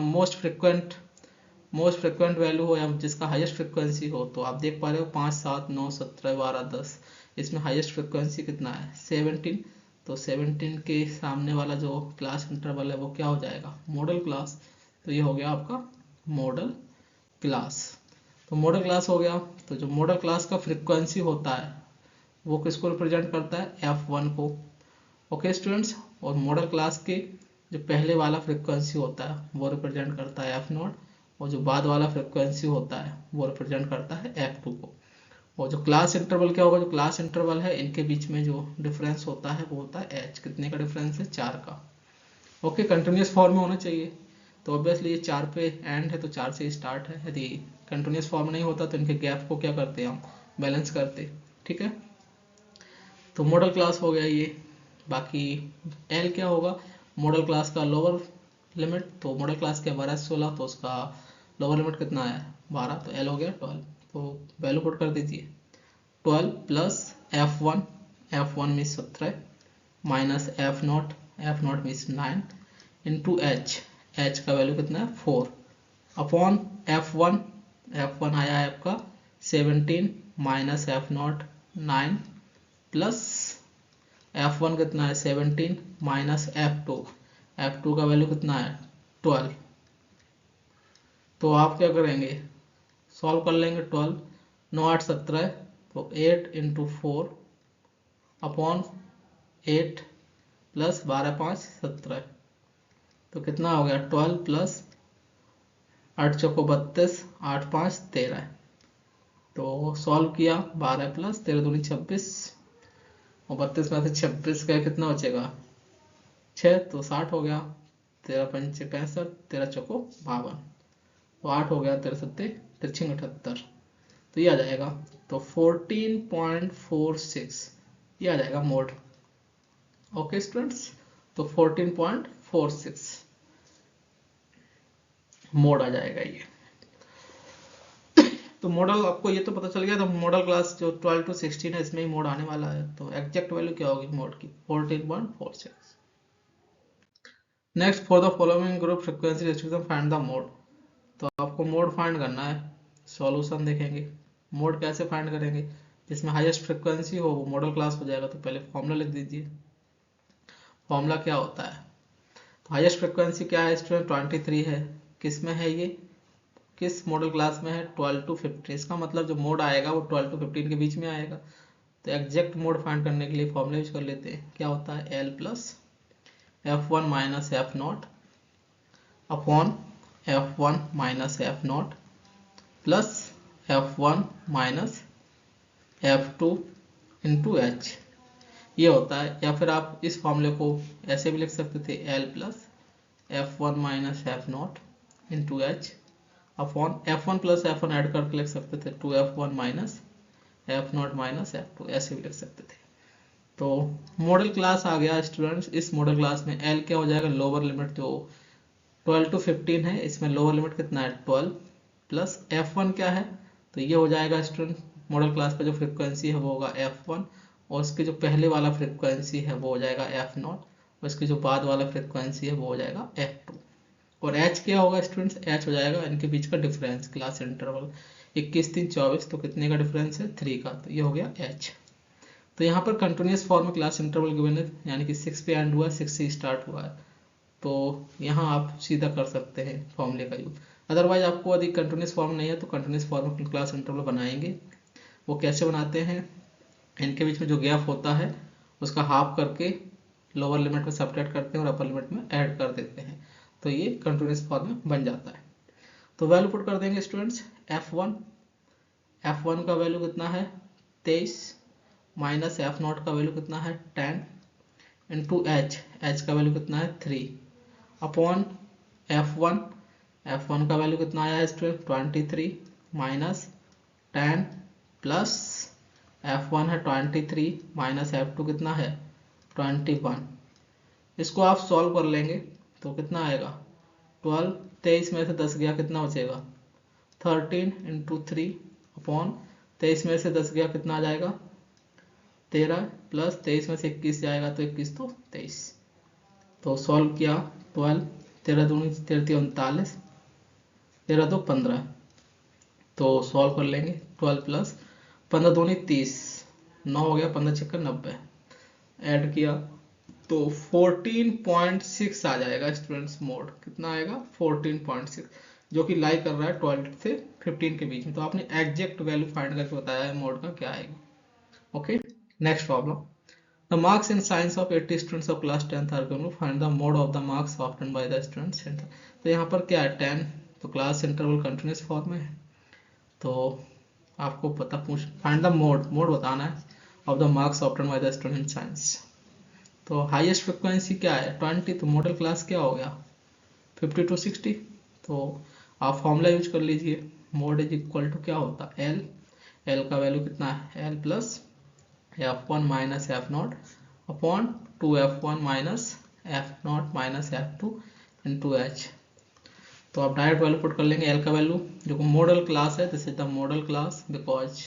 मोस्ट फ्रिक्वेंट वैल्यू हो या जिसका हाईएस्ट फ्रिक्वेंसी हो। तो आप देख पा रहे हो 5, 7, 9, 17, 12, 10, इसमें हाईएस्ट फ्रिक्वेंसी कितना है 17। तो 17 के सामने वाला जो क्लास इंटरवल है वो क्या हो जाएगा मॉडल क्लास। तो ये हो गया आपका मॉडल क्लास। तो मॉडल क्लास हो गया। तो जो मॉडल क्लास का फ्रिक्वेंसी होता है वो किसको रिप्रेजेंट करता है F1 को। ओके स्टूडेंट्स, और मॉडल क्लास के जो पहले वाला फ्रिक्वेंसी होता है वो रिप्रेजेंट करता है F0 और जो बाद वाला फ्रिक्वेंसी होता है वो रिप्रेजेंट करता है F2 को। और जो क्लास इंटरवल क्या होगा, जो क्लास इंटरवल है इनके बीच में जो डिफरेंस होता है वो होता है H। कितने का डिफरेंस है 4 का। ओके, कंटिन्यूस फॉर्म में होना चाहिए। तो ऑब्वियसली ये 4 पे एंड है तो 4 से स्टार्ट है। यदि कंटिन्यूस फॉर्म नहीं होता तो इनके गैप को क्या करते हैं हम बैलेंस करते, ठीक है। तो मॉडल क्लास हो गया ये। बाकी L क्या होगा, मॉडल क्लास का लोअर लिमिट। तो मॉडल क्लास के 12 से 16, तो उसका लोअर लिमिट कितना है 12, तो L हो गया 12। तो वैल्यू पुट कर दीजिए 12 plus F1, F1 means 17 minus F0 means 9 into H का वैल्यू कितना है 4 अपॉन F1 आया है आपका 17 माइनस F0 9 प्लस F1 कितना है 17 माइनस F2 का वैल्यू कितना है 12। तो आप क्या करेंगे सॉल्व कर लेंगे 12, 9 8 17, तो 8 इंटू 4 अपॉन 8 प्लस 12 5 17, तो कितना हो गया 12 प्लस 8 चौको 32, 8 5 13। तो सॉल्व किया 12 प्लस 13 दूनी 26 और 32 में से 26 का कितना बचेगा 6 तो 60 हो गया, 13 पंचे 65, 13 चौको 52, तो 8 हो गया, 13 सत्ते 78, तो ये आ जाएगा। तो 14.46 ये आ जाएगा मोड। ओके स्टूडेंट्स, तो 14.46 मोड आ जाएगा ये। तो मॉडल आपको ये तो पता चल गया। तो मॉडल क्लास जो 12 to 16 है इसमें ही मोड आने वाला है। तो एग्जैक्ट वैल्यू क्या होगी मोड की? 14.46। Next, for the following group frequency distribution find the mode. तो आपको मोड फाइंड करना है। सॉल्यूशन देखेंगे मोड कैसे फाइंड करेंगे। जिसमें हाईएस्ट फ्रीक्वेंसी हो वो मॉडल क्लास हो जाएगा। तो पहले फॉर्मूला लिख दीजिए। फॉर्मूला क्या होता है? तो हाईएस्ट फ्रीक्वेंसी क्या है स्टूडेंट? 23 है। किस में है ये? किस मॉडल क्लास में है? 12 to 15। इसका मतलब जो मोड आएगा वो 12 to 15 के बीच में आएगा। तो एग्जैक्ट मोड फाइंड करने के लिए फॉर्मूला यूज कर लेते हैं। क्या होता है? L plus F1 minus F not upon F1 minus F not plus F1 minus F2 into H, ये होता है। या फिर आप इस फॉर्मूले को ऐसे भी लिख सकते थे, L plus F1 minus F not into H upon F1 plus F1 add करके लिख सकते थे 2F1 minus F0 minus F2, ऐसे भी लिख सकते थे। तो मॉडल क्लास आ गया स्टूडेंट्स। इस मॉडल क्लास में L क्या हो जाएगा? लोअर लिमिट जो 12 to 15 है इसमें लोअर लिमिट कितना है? 12 प्लस F1 क्या है? तो ये हो जाएगा स्टूडेंट मॉडल क्लास का जो फ्रिक्वेंसी है वो होगा F1, और उसके जो पहले वाला फ्रिक्वेंसी है वो हो जाएगा F0, और इसके जो बाद वाला फ्रिक्वेंसी है वो हो जाएगा F2। और h क्या होगा स्टूडेंट्स? h हो जाएगा इनके बीच का डिफरेंस, क्लास इंटरवल 21 3 24, तो कितने का डिफरेंस है? 3 का। तो ये हो गया h। तो यहाँ पर कंटिन्यूस फॉर्म में क्लास इंटरवल गिवन है, यानी कि 6 पे एंड हुआ है, 6 से स्टार्ट हुआ है। तो यहाँ आप सीधा कर सकते हैं फॉर्मूले का यूज। अदरवाइज आपको यदि कंटिन्यूस फॉर्म नहीं है तो कंटिन्यूस फॉर्म में क्लास इंटरवल बनाएंगे। वो कैसे बनाते हैं? इनके बीच में जो गैप होता है उसका हाफ करके लोअर लिमिट में सब्ट्रैक्ट करते हैं और अपर लिमिट में ऐड कर देते हैं। तो ये कंटिन्यूस फॉर्म में बन जाता है। तो वैल्यू पुट कर देंगे स्टूडेंट्स। F1 का वैल्यू कितना है? 23 माइनस F0 का वैल्यू कितना है? 10 इंटू h का वैल्यू कितना है? 3 अपॉन F1 का वैल्यू कितना आया है स्टूडेंट? 23 माइनस 10 प्लस F1 है 23 माइनस F2 कितना है? 21। इसको आप सॉल्व कर लेंगे तो कितना आएगा? 12, 23 में से 10 गया, कितना बचेगा? 13 इंटू 3 अपॉन 23 में से 10 गया, कितना आ जाएगा? 13 प्लस 23 में से 21 जाएगा तो 21 तो 23। तो सॉल्व किया 12, 13 दूनी 39, 13 तो 15। तो सॉल्व कर लेंगे 12 प्लस 15 दूनी 30, 9 हो गया, 15 छक्का 90, ऐड किया तो 14.6 आ जाएगा स्टूडेंट्स। मोड कितना आएगा? 14.6, जो कि लाई कर रहा है 12 से 15 के बीच में। तो आपने एग्जैक्ट वैल्यू फाइंड करके बताया है मोड का क्या आएगा। Okay, next problem. The marks in science of 80 students of class 10th are given, find the mode of the marks obtained by the students. तो यहाँ पर क्या है? 10, तो क्लास इंटरवल कंटिन्यूस फॉर्म में है। तो आपको पता पूछ फाइंड द मोड बताना है of the marks obtained by the student science. तो हाईएस्ट फ्रिक्वेंसी क्या है? 20, तो मॉडल क्लास क्या हो गया? 50 to 60। तो आप फॉर्मूला यूज कर लीजिए। मोड इज इक्वल टू क्या होता है? एल का वैल्यू कितना है? L plus F1 minus F not upon 2F1 minus F not minus F2 into H. तो आप डायरेक्ट वैल्यू पुट कर लेंगे। एल का वैल्यू जो मॉडल क्लास है, this is the modal class because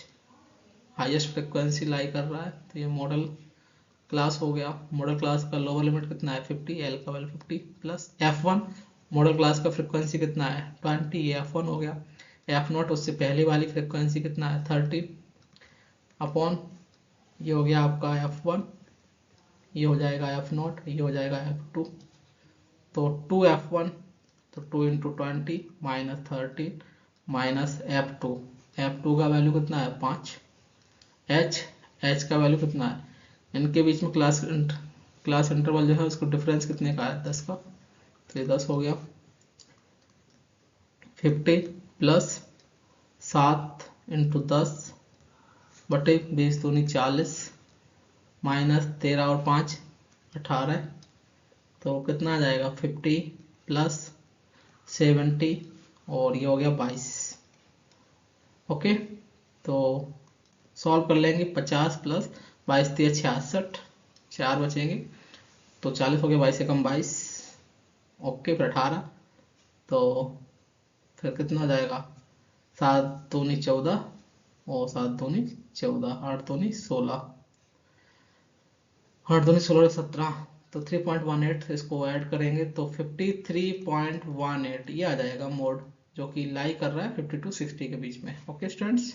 highest frequency lie कर रहा है, तो ये मॉडल क्लास हो गया। मॉडल क्लास का लोअर लिमिट कितना है? 50, एल का value 50 plus F1 modal class का फ्रिक्वेंसी कितना है? 20, ये F1 हो गया। F0 उससे पहले वाली फ्रिक्वेंसी कितना है? 30 अपॉन ये हो गया आपका F1, ये हो जाएगा F0, ये हो जाएगा F2। तो 2F1, तो 2 इंटू 20 माइनस 13 माइनस F2 का वैल्यू कितना है? 5। h का वैल्यू कितना है? इनके बीच में क्लास इंटरवल जो है उसको डिफरेंस कितने का है? 10 का। तो ये 10 हो गया। 50 प्लस 7 इंटू 10 बटे 20 दूनी 40 माइनस 13 और 5 18, तो कितना आ जाएगा 50 प्लस 70 और ये हो गया 22। ओके, तो सॉल्व कर लेंगे। 50 प्लस 22 3 66, 4 बचेंगे तो 40 हो गया, 22 से कम 22। ओके, फिर 18, तो फिर कितना हो जाएगा 7 दूनी 14 और 7 दूनी 14, 8 दूनी 16, 8 दूनी 16 17, तो 3.18 इसको ऐड करेंगे तो 53.18 ये आ जाएगा मोड, जो कि लाई कर रहा है 50 to 60 के बीच में। ओके स्टूडेंट्स,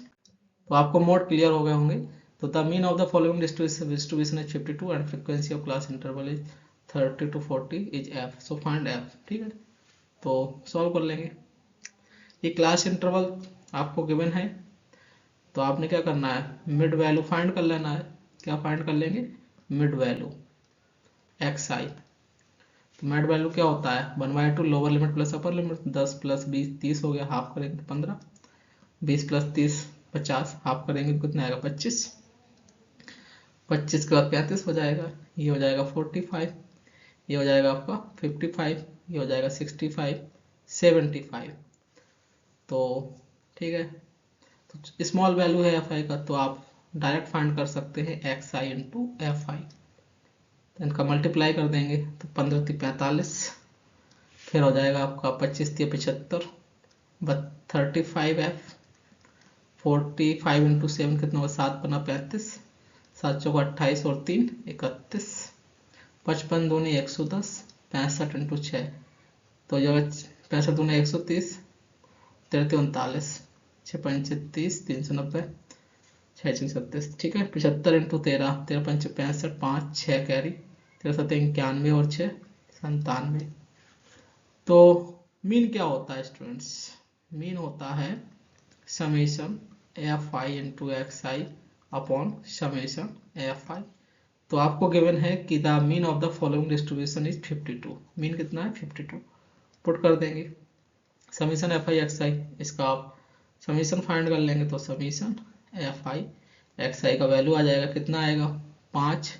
तो आपको मोड क्लियर हो गए होंगे। तो the mean of the following distribution is 52 and frequency of class interval is 30 to 40 is F, so find F. ठीक है, तो सॉल्व कर लेंगे। ये क्लास इंटरवल आपको गिवन है, तो आपने क्या करना है, मिड वैल्यू फाइंड कर लेना है। क्या फाइंड कर लेंगे, मिड वैल्यू एक्स आई। तो मिड वैल्यू क्या होता है, 1/2 lower limit plus upper limit. 10 plus 20 30 हो गया, हाफ करेंगे 15, 20 प्लस 30 50, हाफ करेंगे तो कितना आएगा 25, 25 के बाद 35 हो जाएगा, ये हो जाएगा 45, ये हो जाएगा आपका 55, ये हो जाएगा 65 75। तो ठीक है, तो स्मॉल वैल्यू है एफ आई का, तो आप डायरेक्ट फाइंड कर सकते हैं x I into F I. तो इनका मल्टीप्लाई कर देंगे तो 15 3 45, फिर हो जाएगा आपका 25 3 75, 35 एफ। 45 इंटू 7 कितना होगा, 7 पन्ना 35, 7 चौका 28 और 3 31, 55 दूनी 110, 65 इंटू 6, तो जो 65 दूनी 130, 33 39, 6 पंच 30, 390, 6 6 37। ठीक है, 75 इंटू 13, 13 पंच 65, 5 6 कैरी, 13 7 91 और 6 97। तो मीन क्या होता है स्टूडेंट्स, मीन होता है summation f i into x i upon summation f आई। तो आपको गिवन है कि the mean of the following distribution is 52। Mean कितना है 52, पुट कर देंगे समीशन एफ आई एक्स आई, इसका आप समीशन फाइंड कर लेंगे तो summation F i x i का वैल्यू आ जाएगा, कितना आएगा 5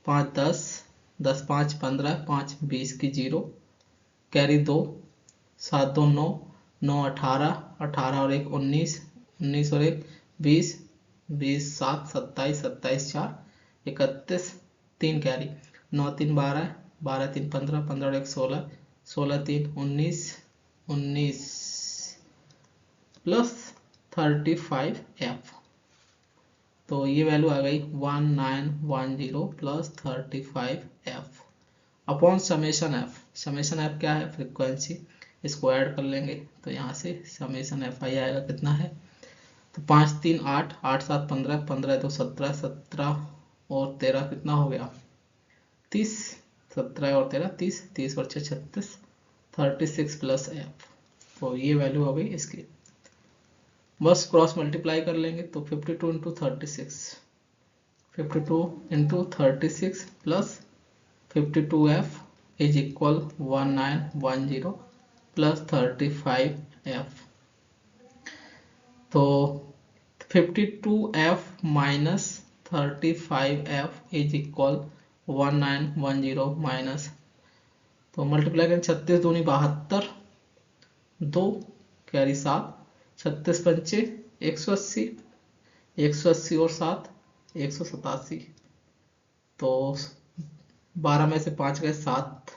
5 10, 10 5 15, 5 20 की 0, कैरी 2, 7 2 9, 9 18, 18 और 1 19, 19 और 1 20, 20 7 27, 27 4 31, 3 कैरी, 9 3 12, 12 3 15, 15 और 1 16, 16 3 19, 19 प्लस 35 एफ। तो ये वैल्यू आ गई 1910 plus 35 F upon summation F. Summation F क्या है, फ्रीक्वेंसी, इसको ऐड कर लेंगे तो यहाँ से समेशन एफ आई आएगा, कितना है, तो 5 3 8, 8 7 15, 15 2 17, 17 और 13 कितना हो गया 30, 17 और 13 30, 30 और 6 36, 36 प्लस एफ। तो ये वैल्यू हो गई इसकी, बस क्रॉस मल्टीप्लाई कर लेंगे तो 52 into 36, 52 into 36 plus 52f is equal 1910 plus 35f। तो 52f minus 35f is equal 1910 minus, तो मल्टीप्लाई करें 36 दूनी 72, 2 कैरी 7, 36 पंचे 180, 180 और 7 187, तो 12 में से 5 गए 7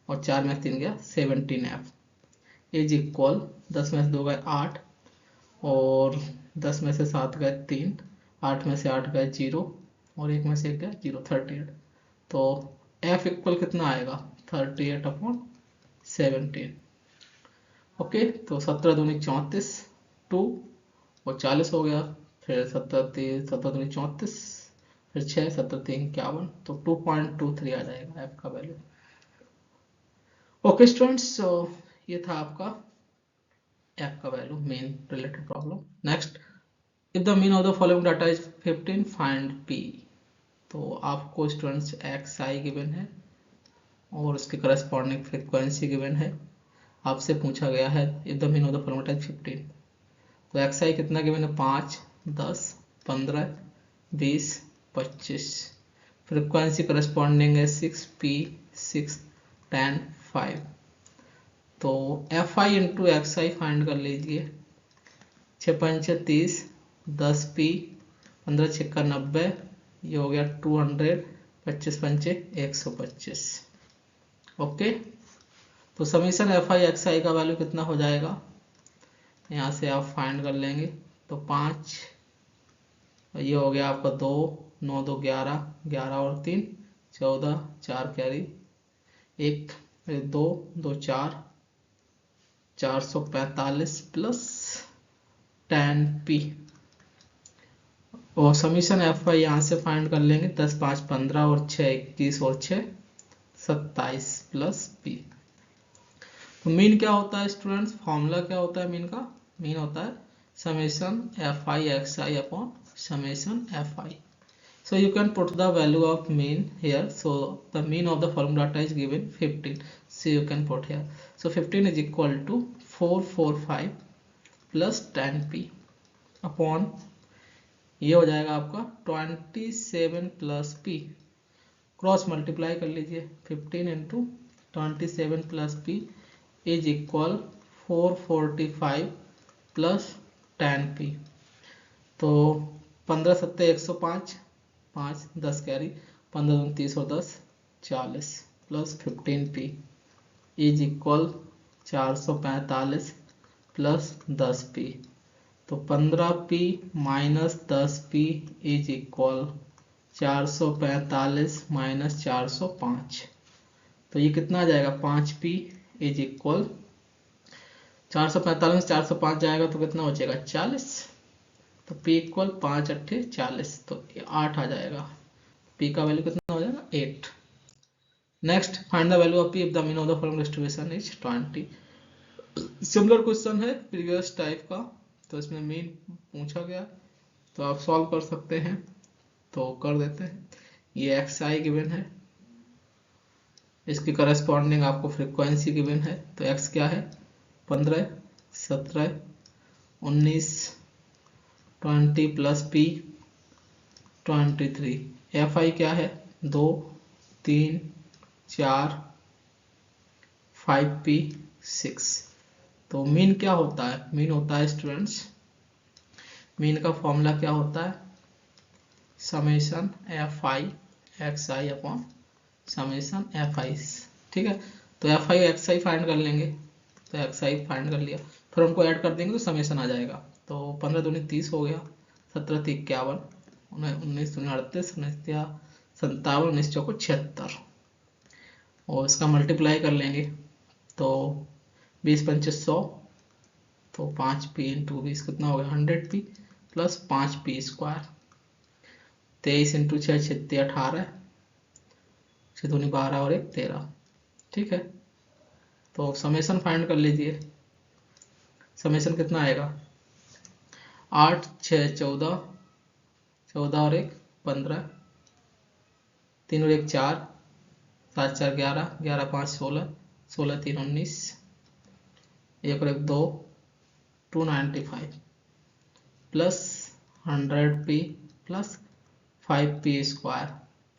और 4 में से 3 गया 17f इज इक्वल 10 में से 2 गए 8 और 10 में से 7 गए 3, 8 में से 8 गए 0 और 1 में से 1 गया 0, 38। तो f इक्वल कितना आएगा 38 अपॉन 17। ओके, तो 17 दूनी 34, 2 और 40 हो गया, फिर 17 दूनी 34, फिर 6 17 3 51, तो 2.23 आ जाएगा f का वैल्यू। ओके स्टूडेंट्स, सो ये था आपका f का value, main related problem. Next, if the mean of the following data is 15 find p। तो आपको स्टूडेंट्स एक्स आई गिवन है और उसके करस्पॉन्डिंग फ्रीक्वेंसी गिवन है, आपसे पूछा गया है if the mean of the following data is 15। तो एक्स आई कितना गिवन है 5 10 15 20 25, फ्रीक्वेंसी करस्पॉन्डिंग है 6p 6 10 5। तो F i into x I find कर लीजिए। 6 पंचे 30, 10 पी, 15 छक्का 90, ये हो गया 200, 25 पंचे 125। ओके, तो summation F i x i का वैल्यू कितना हो जाएगा, यहाँ से आप फाइंड कर लेंगे। तो 5, ये हो गया आपका 2, 9 2 11, 11 और 3 14, 4 कैरी 1 2 2 4, 445 प्लस 10 पी। और समीशन एफ आई यहाँ से फाइंड कर लेंगे। 10 5 15 और 6 21 और 6 27 प्लस पी। तो मीन क्या होता है स्टूडेंट्स, फॉर्मूला क्या होता है मीन का, मीन होता है summation f i x i upon summation f I. So you can put the value of mean here. So the mean of the following data is given 15. So you can put here. So 15 is equal to 445 plus 10p upon, ये हो जाएगा आपका 27 plus p। Cross multiply कर लीजिए। 15 into 27 plus p is equal 445 plus 10p। तो 15 सत्ते 105, 5 10 carry, 15 दूनी 30 और 10 40 plus 15p is equal 445 plus 10p। तो 15p minus 10p is equal 445 minus 405। तो ये कितना आ जाएगा, 5p इज इक्वल 445 में 405 जाएगा तो कितना हो जाएगा 40। तो p इक्वल 5 8 40, तो 8 आ जाएगा। p का वैल्यू कितना हो जाएगा 8। Next, find the value of p if the mean of the following distribution is 20। Similar question है प्रीवियस टाइप का, तो इसमें मीन पूछा गया, तो आप सॉल्व कर सकते हैं। तो कर देते हैं। ये एक्स आई गिवन है, इसकी करस्पॉन्डिंग आपको फ्रीक्वेंसी गिवन है। तो x क्या है 15, 17, 19, 20 प्लस p 23। एफ आई क्या है 2 3 4 5p 6। तो मीन क्या होता है, मीन होता है स्टूडेंट्स, मीन का फॉर्मूला क्या होता है, summation f i x i upon summation f आई। ठीक है, तो F i x I find कर लेंगे। तो एक्स आई फाइंड कर लिया, फिर उनको ऐड कर देंगे तो समेशन आ जाएगा। तो 15 दूनी 30 हो गया, 17 3 51, 19 दूनी 38, 19 57, 19 चौको 76, और इसका मल्टीप्लाई कर लेंगे। तो 20 पंचे 100, तो 5p इंटू 20 कितना हो गया 100p plus 5p square. 23 into 6 छत्ती 18, 6 दूनी 12 और 1 13। ठीक है, तो समेशन फाइंड कर लीजिए। समेशन कितना आएगा 8 6 14, 14 और 1 15, 3 और 1 4, 7 4 11, 11 5 16, 16 3 19, 1 और 1 2, 295 plus 100p plus 5p square.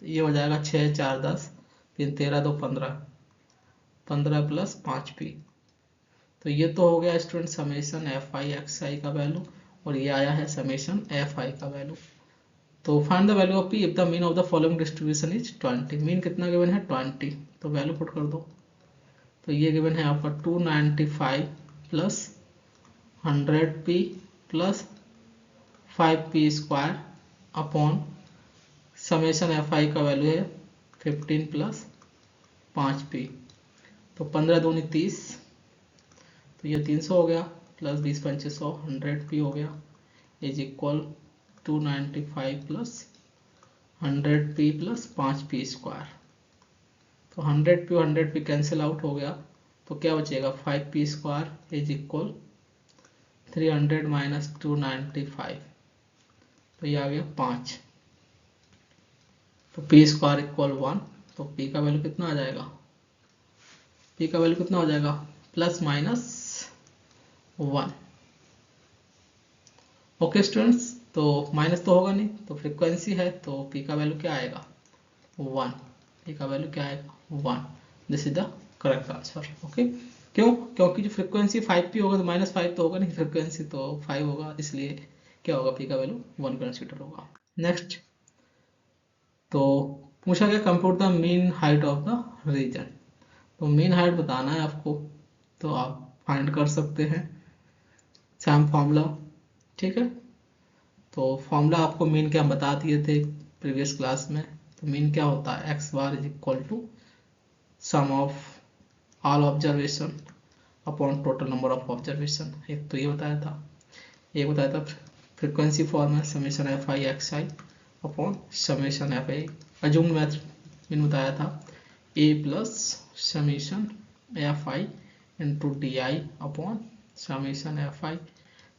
तो ये हो जाएगा 6 4 10, 3 13 2 15, 15 प्लस 5p। तो ये तो हो गया student summation f i x i का वैल्यू, और ये आया है समेशन एफ आई का वैल्यू। तो find the value of p if the mean of the following distribution is 20। Mean कितना गिवन है 20, तो वैल्यू पुट कर दो। तो ये गिवन है आपका 295 plus 100p plus 5p square upon summation f आई का वैल्यू है 15 प्लस 5p। तो 15 दूनी 30, तो ये 300 हो गया, प्लस 20 पंचे 100, 100p हो गया is equal 295 plus 100p plus 5p square. तो 100p और 100p कैंसिल आउट हो गया, तो क्या बचेगा 5p square is equal 300 minus 295, तो ये आ गया 5। तो p स्क्वायर इक्वल 1, तो p का वैल्यू कितना आ जाएगा, p का वैल्यू कितना हो जाएगा प्लस माइनस 1। ओके स्टूडेंट्स, तो माइनस तो होगा नहीं, तो फ्रीक्वेंसी है तो p का वैल्यू क्या आएगा 1। ए का वैल्यू क्या आएगा 1। This is the correct answer. Okay, क्यों? क्योंकि जो फ्रीक्वेंसी 5p होगा तो -5 तो होगा नहीं, फ्रीक्वेंसी तो 5 होगा, इसलिए क्या होगा, p का वैल्यू 1 कंसीडर होगा। नेक्स्ट, तो पूछा गया compute the mean height of the region. तो मीन हाइट बताना है आपको, तो आप फाइंड कर सकते हैं सेम फॉर्मूला। ठीक है, तो फॉर्मूला आपको मीन क्या बता दिए थे प्रीवियस क्लास में। तो मीन क्या होता है, x bar is equal to sum of all observation upon total number of observation. एक तो ये बताया था, एक बताया था फ्रीक्वेंसी फॉर्म है summation f i x i upon summation f i. Assume method mean बताया था A plus summation f i into d i upon summation f i,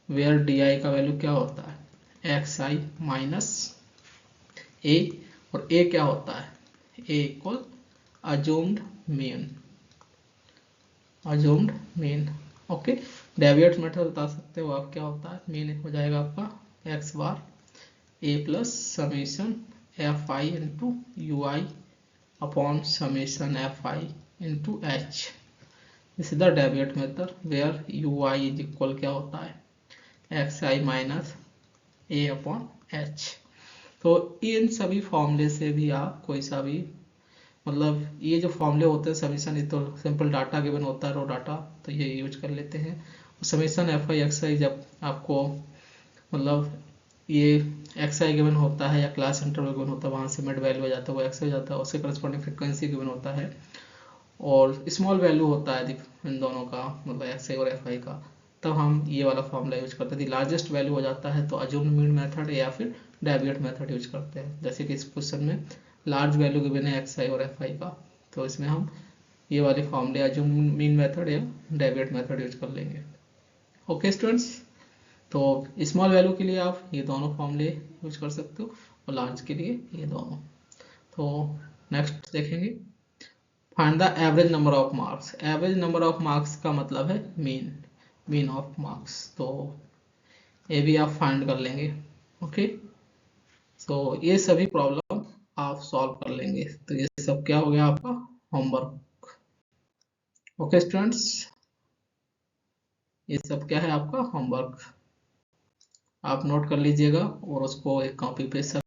where d i का वैल्यू क्या होता है एक्स आई माइनस ए, और ए क्या होता है, A equal assumed mean, assumed mean. Okay, deviate method बता सकते हो आप, क्या होता है, मीन हो जाएगा आपका x bar a plus summation f i into u i upon summation f i into h. This is the deviate method where u i is equal क्या होता है x i minus a upon h. तो इन सभी फॉर्मूले से भी आप कोई सा भी, मतलब ये जो फॉर्मूले होते हैं समीशन, ये तो सिंपल डाटा गिवन होता है रो डाटा, तो ये यूज कर लेते हैं। समीशन एफ आई एक्स आई जब आपको मतलब ये एक्स आई गिवन होता है या क्लास इंटरवल गिवन होता है, वहाँ से मिड वैल्यू हो जाता है, वो एक्स हो जाता है, उससे करस्पॉन्डिंग फ्रिक्वेंसी गिवन होता है, और स्मॉल वैल्यू होता है इन दोनों का, मतलब एक्स आई और एफ आई का, तब हम ये वाला फॉर्मूला यूज करते हैं। लार्जेस्ट वैल्यू हो जाता है तो अज्यूम्ड मीन मेथड या फिर डेविएट मेथड यूज करते हैं। जैसे कि इस क्वेश्चन में लार्ज वैल्यू गिवन है एक्स आई और एफ आई का, तो इसमें हम ये वाले फॉर्मूले अज्यूम्ड मीन मेथड या डेविएट मेथड यूज कर लेंगे। ओके स्टूडेंट्स, तो स्मॉल वैल्यू के लिए आप ये दोनों फॉर्मूले यूज कर सकते हो और लार्ज के लिए ये दोनों। तो नेक्स्ट देखेंगे, find the average number of marks. Average number of marks का मतलब है मीन, मीन ऑफ मार्क्स, तो ये भी आप फाइंड कर लेंगे। ओके, तो ये सभी प्रॉब्लम आप सॉल्व कर लेंगे। तो ये सब क्या हो गया आपका होमवर्क। ओके स्टूडेंट्स, ये सब क्या है आपका होमवर्क, आप नोट कर लीजिएगा और उसको एक कॉपी पे